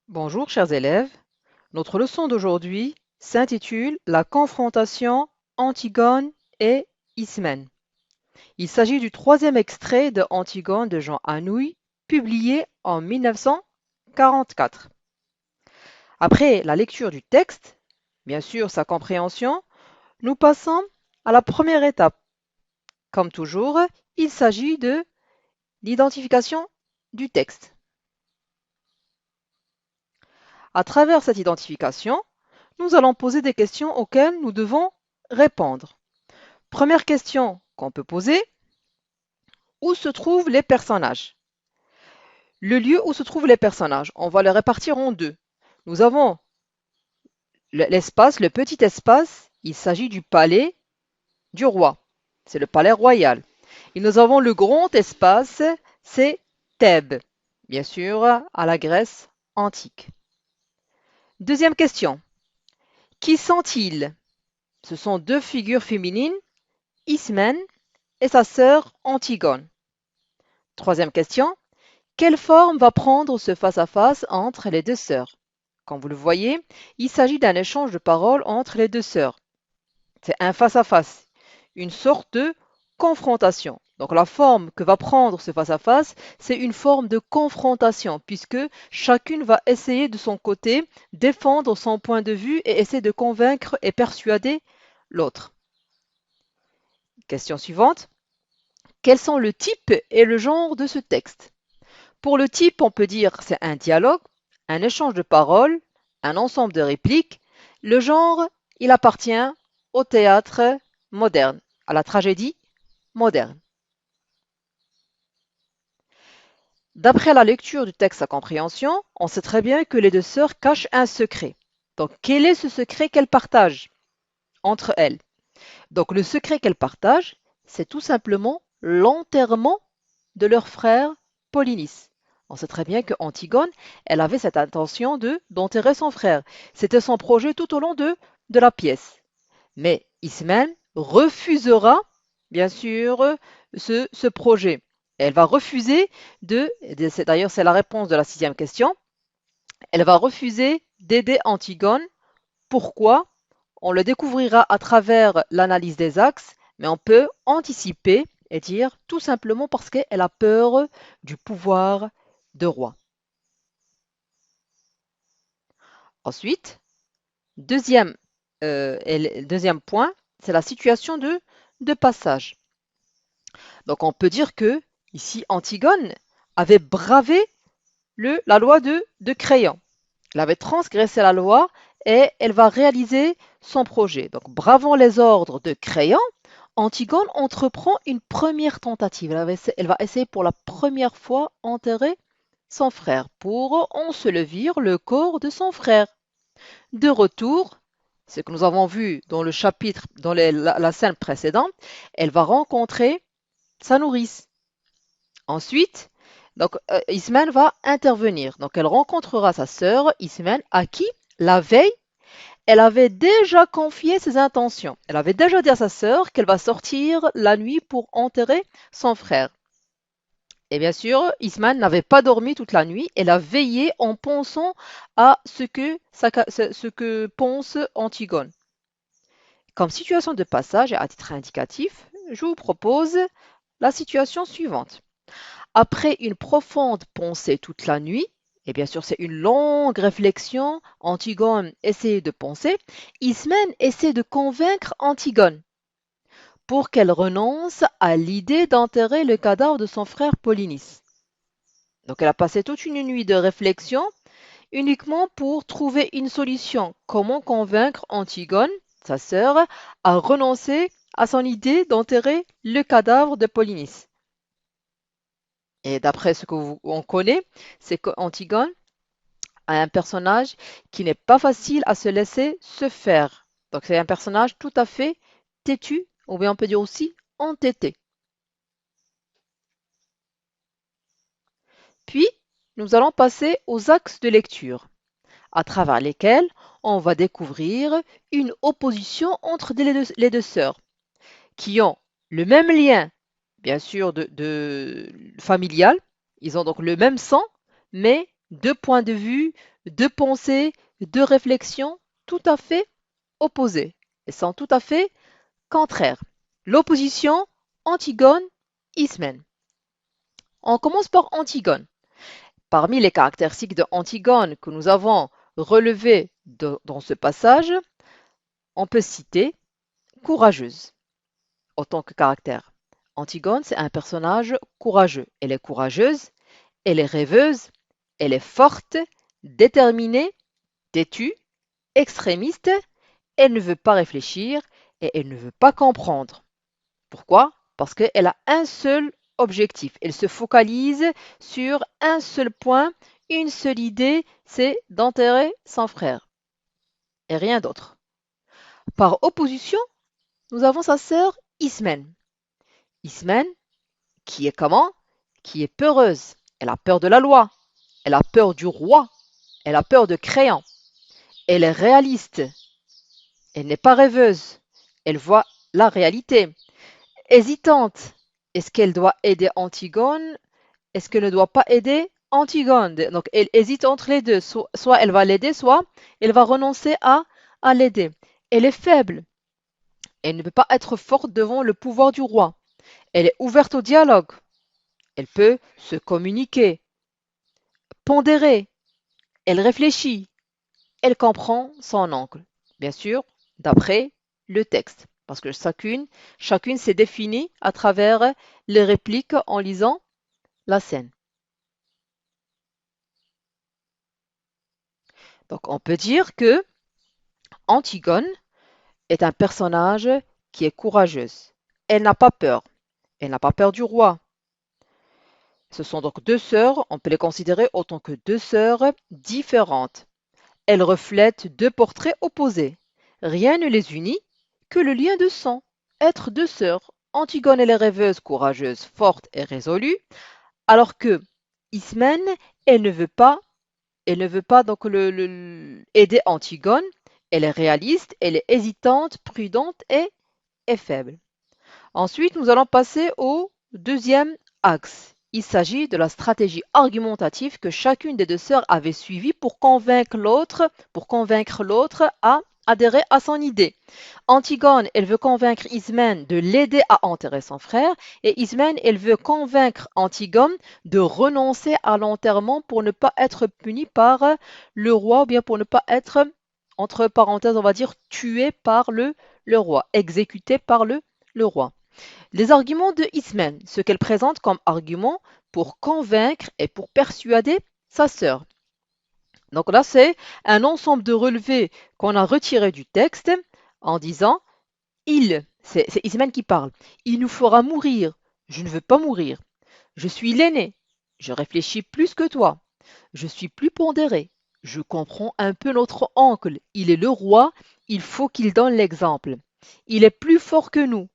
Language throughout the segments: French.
Bonjour chers élèves, notre leçon d'aujourd'hui s'intitule La confrontation Antigone et Ismène. Il s'agit du troisième extrait de Antigone de Jean Anouilh, publié en 1944. Après la lecture du texte, bien sûr sa compréhension, nous passons à la première étape. Comme toujours, il s'agit de l'identification du texte. À travers cette identification, nous allons poser des questions auxquelles nous devons répondre. Première question qu'on peut poser, où se trouvent les personnages? Le lieu où se trouvent les personnages, on va les répartir en deux. Nous avons l'espace, le petit espace, il s'agit du palais du roi. C'est le palais royal. Et nous avons le grand espace, c'est Thèbes, bien sûr, à la Grèce antique. Deuxième question, qui sont-ils? Ce sont deux figures féminines, Ismène et sa sœur Antigone. Troisième question, quelle forme va prendre ce face-à-face entre les deux sœurs? Comme vous le voyez, il s'agit d'un échange de paroles entre les deux sœurs. C'est un face-à-face, une sorte de confrontation. Donc la forme que va prendre ce face-à-face, c'est une forme de confrontation, puisque chacune va essayer de son côté défendre son point de vue et essayer de convaincre et persuader l'autre. Question suivante. Quels sont le type et le genre de ce texte? Pour le type, on peut dire c'est un dialogue, un échange de paroles, un ensemble de répliques. Le genre, il appartient au théâtre moderne, à la tragédie moderne. D'après la lecture du texte à compréhension, on sait très bien que les deux sœurs cachent un secret. Donc, quel est ce secret qu'elles partagent entre elles? Donc, le secret qu'elles partagent, c'est tout simplement l'enterrement de leur frère Polynice. On sait très bien que Antigone, elle avait cette intention d'enterrer son frère. C'était son projet tout au long de la pièce. Mais Ismène refusera, bien sûr, ce projet. Elle va refuser d'ailleurs c'est la réponse de la sixième question, elle va refuser d'aider Antigone. Pourquoi? On le découvrira à travers l'analyse des axes, mais on peut anticiper et dire tout simplement parce qu'elle a peur du pouvoir de roi. Ensuite, deuxième, deuxième point, c'est la situation de passage. Donc on peut dire que ici Antigone avait bravé la loi de Créon. Elle avait transgressé la loi et elle va réaliser son projet. Donc bravant les ordres de Créon, Antigone entreprend une première tentative. Elle va essayer pour la première fois enterrer son frère pour ensevelir le corps de son frère. De retour, ce que nous avons vu dans le chapitre, dans la scène précédente, elle va rencontrer sa nourrice. Ensuite, donc Ismène va intervenir. Donc elle rencontrera sa sœur Ismène à qui la veille elle avait déjà confié ses intentions. Elle avait déjà dit à sa sœur qu'elle va sortir la nuit pour enterrer son frère. Et bien sûr, Ismène n'avait pas dormi toute la nuit. Elle a veillé en pensant à ce que pense Antigone. Comme situation de passage et à titre indicatif, je vous propose la situation suivante. Après une profonde pensée toute la nuit, et bien sûr c'est une longue réflexion, Antigone essaie de penser, Ismène essaie de convaincre Antigone pour qu'elle renonce à l'idée d'enterrer le cadavre de son frère Polynice. Donc elle a passé toute une nuit de réflexion uniquement pour trouver une solution. Comment convaincre Antigone, sa sœur, à renoncer à son idée d'enterrer le cadavre de Polynice. Et d'après ce qu'on connaît, c'est qu'Antigone a un personnage qui n'est pas facile à se laisser se faire. Donc c'est un personnage tout à fait têtu, ou bien on peut dire aussi entêté. Puis, nous allons passer aux axes de lecture, à travers lesquels on va découvrir une opposition entre les deux sœurs, qui ont le même lien, bien sûr, familial, ils ont donc le même sang, mais deux points de vue, deux pensées, deux réflexions tout à fait opposées et sont tout à fait contraires. L'opposition Antigone-Ismène. On commence par Antigone. Parmi les caractéristiques de Antigone que nous avons relevées dans ce passage, on peut citer courageuse en tant que caractère. Antigone, c'est un personnage courageux. Elle est courageuse, elle est rêveuse, elle est forte, déterminée, têtue, extrémiste, elle ne veut pas réfléchir et elle ne veut pas comprendre. Pourquoi? Parce qu'elle a un seul objectif. Elle se focalise sur un seul point, une seule idée, c'est d'enterrer son frère et rien d'autre. Par opposition, nous avons sa sœur Ismène. Ismène, qui est comment? Qui est peureuse. Elle a peur de la loi. Elle a peur du roi. Elle a peur de Créon. Elle est réaliste. Elle n'est pas rêveuse. Elle voit la réalité. Hésitante. Est-ce qu'elle doit aider Antigone? Est-ce qu'elle ne doit pas aider Antigone? Donc, elle hésite entre les deux. Soit elle va l'aider, soit elle va renoncer à l'aider. Elle est faible. Elle ne peut pas être forte devant le pouvoir du roi. Elle est ouverte au dialogue. Elle peut se communiquer, pondérer. Elle réfléchit. Elle comprend son oncle. Bien sûr, d'après le texte. Parce que chacune s'est définie à travers les répliques en lisant la scène. Donc on peut dire que Antigone est un personnage qui est courageuse. Elle n'a pas peur. Elle n'a pas peur du roi. Ce sont donc deux sœurs, on peut les considérer autant que deux sœurs différentes. Elles reflètent deux portraits opposés. Rien ne les unit que le lien de sang. Être deux sœurs. Antigone elle est rêveuse, courageuse, forte et résolue, alors que Ismène, elle ne veut pas donc aider Antigone. Elle est réaliste, elle est hésitante, prudente et faible. Ensuite, nous allons passer au deuxième axe. Il s'agit de la stratégie argumentative que chacune des deux sœurs avait suivie pour convaincre l'autre à adhérer à son idée. Antigone, elle veut convaincre Ismène de l'aider à enterrer son frère, et Ismène, elle veut convaincre Antigone de renoncer à l'enterrement pour ne pas être punie par le roi, ou bien pour ne pas être, entre parenthèses, on va dire, tué par le roi, exécuté par le roi. Les arguments de Ismène, ce qu'elle présente comme argument pour convaincre et pour persuader sa sœur. Donc là, c'est un ensemble de relevés qu'on a retirés du texte en disant, c'est Ismène qui parle, il nous fera mourir, je ne veux pas mourir, je suis l'aîné, je réfléchis plus que toi, je suis plus pondéré, je comprends un peu notre oncle, il est le roi, il faut qu'il donne l'exemple. Il est plus fort que nous.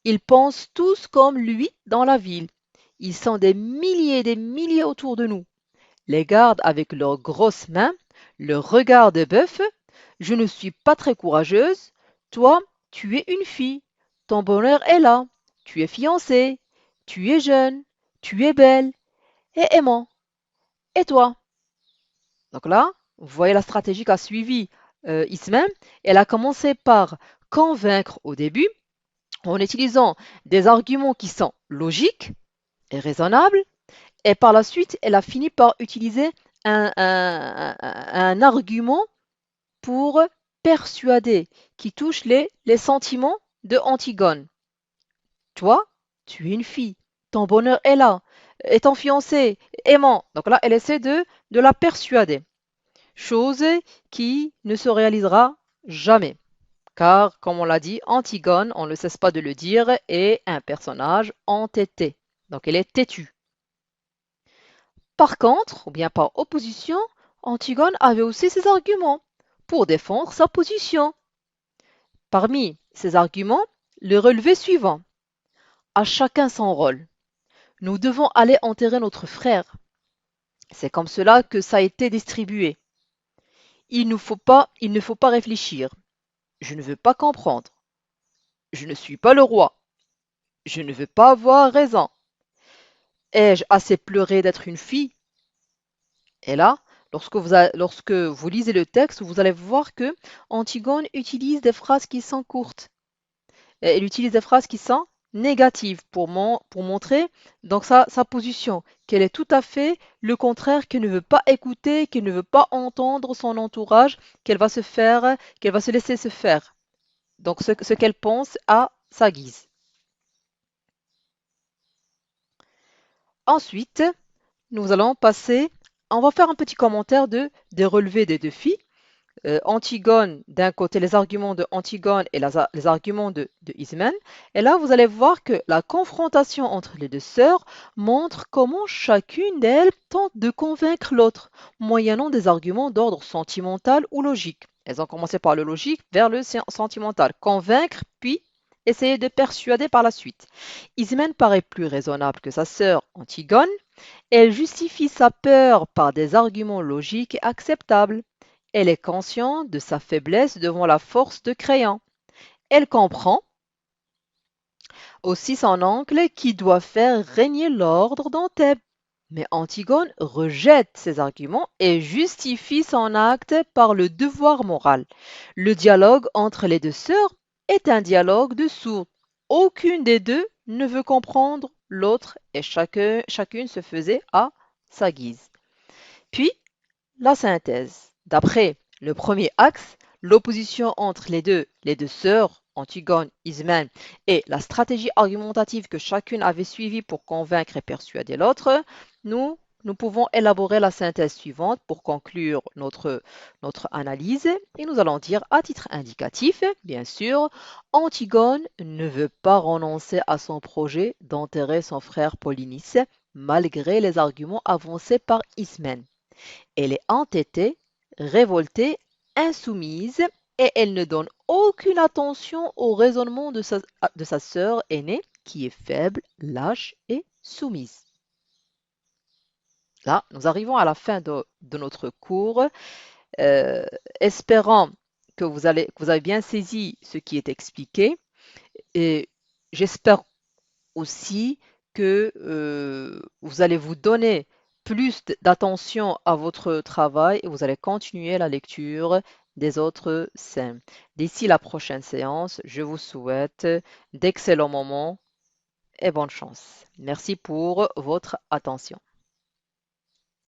Ils pensent tous comme lui dans la ville. Ils sont des milliers et des milliers autour de nous. Les gardes avec leurs grosses mains, leur regard de bœuf. Je ne suis pas très courageuse. Toi, tu es une fille. Ton bonheur est là. Tu es fiancée. Tu es jeune. Tu es belle et aimant. Et toi? Donc là, vous voyez la stratégie qu'a suivie Ismaël. Elle a commencé par convaincre au début en utilisant des arguments qui sont logiques et raisonnables, et par la suite, elle a fini par utiliser un argument pour persuader, qui touche les sentiments de Antigone. Toi, tu es une fille, ton bonheur est là, et ton fiancé, aimant. Donc là, elle essaie de la persuader, chose qui ne se réalisera jamais. Car, comme on l'a dit, Antigone, on ne cesse pas de le dire, est un personnage entêté. Donc elle est têtue. Par contre, ou bien par opposition, Antigone avait aussi ses arguments pour défendre sa position. Parmi ces arguments, le relevé suivant. À chacun son rôle. Nous devons aller enterrer notre frère. C'est comme cela que ça a été distribué. Il ne faut pas réfléchir. Je ne veux pas comprendre. Je ne suis pas le roi. Je ne veux pas avoir raison. Ai-je assez pleuré d'être une fille? Et là, Lorsque vous lisez le texte, vous allez voir que Antigone utilise des phrases qui sont courtes. Elle utilise des phrases qui sont négatives pour montrer donc sa position, qu'elle est tout à fait le contraire, qu'elle ne veut pas écouter, qu'elle ne veut pas entendre son entourage, qu'elle va se laisser se faire. Donc ce qu'elle pense à sa guise. Ensuite, nous allons passer, on va faire un petit commentaire des relevés des deux filles. Antigone, d'un côté les arguments de Antigone et les arguments de Ismène. Et là, vous allez voir que la confrontation entre les deux sœurs montre comment chacune d'elles tente de convaincre l'autre, moyennant des arguments d'ordre sentimental ou logique. Elles ont commencé par le logique vers le sentimental. Convaincre, puis essayer de persuader par la suite. Ismène paraît plus raisonnable que sa sœur Antigone. Elle justifie sa peur par des arguments logiques et acceptables. Elle est consciente de sa faiblesse devant la force de Créon. Elle comprend aussi son oncle qui doit faire régner l'ordre dans Thèbes. Mais Antigone rejette ces arguments et justifie son acte par le devoir moral. Le dialogue entre les deux sœurs est un dialogue de sourds. Aucune des deux ne veut comprendre l'autre et chacune se faisait à sa guise. Puis, la synthèse. D'après le premier axe, l'opposition entre les deux sœurs, Antigone, Ismène, et la stratégie argumentative que chacune avait suivie pour convaincre et persuader l'autre, nous pouvons élaborer la synthèse suivante pour conclure notre analyse. Et nous allons dire à titre indicatif, bien sûr, Antigone ne veut pas renoncer à son projet d'enterrer son frère Polynice, malgré les arguments avancés par Ismène. Elle est entêtée, révoltée, insoumise et elle ne donne aucune attention au raisonnement de sa sœur aînée qui est faible, lâche et soumise. Là, nous arrivons à la fin de notre cours, euh, espérant que vous avez bien saisi ce qui est expliqué et j'espère aussi que vous allez vous donner plus d'attention à votre travail et vous allez continuer la lecture des autres scènes. D'ici la prochaine séance, je vous souhaite d'excellents moments et bonne chance. Merci pour votre attention.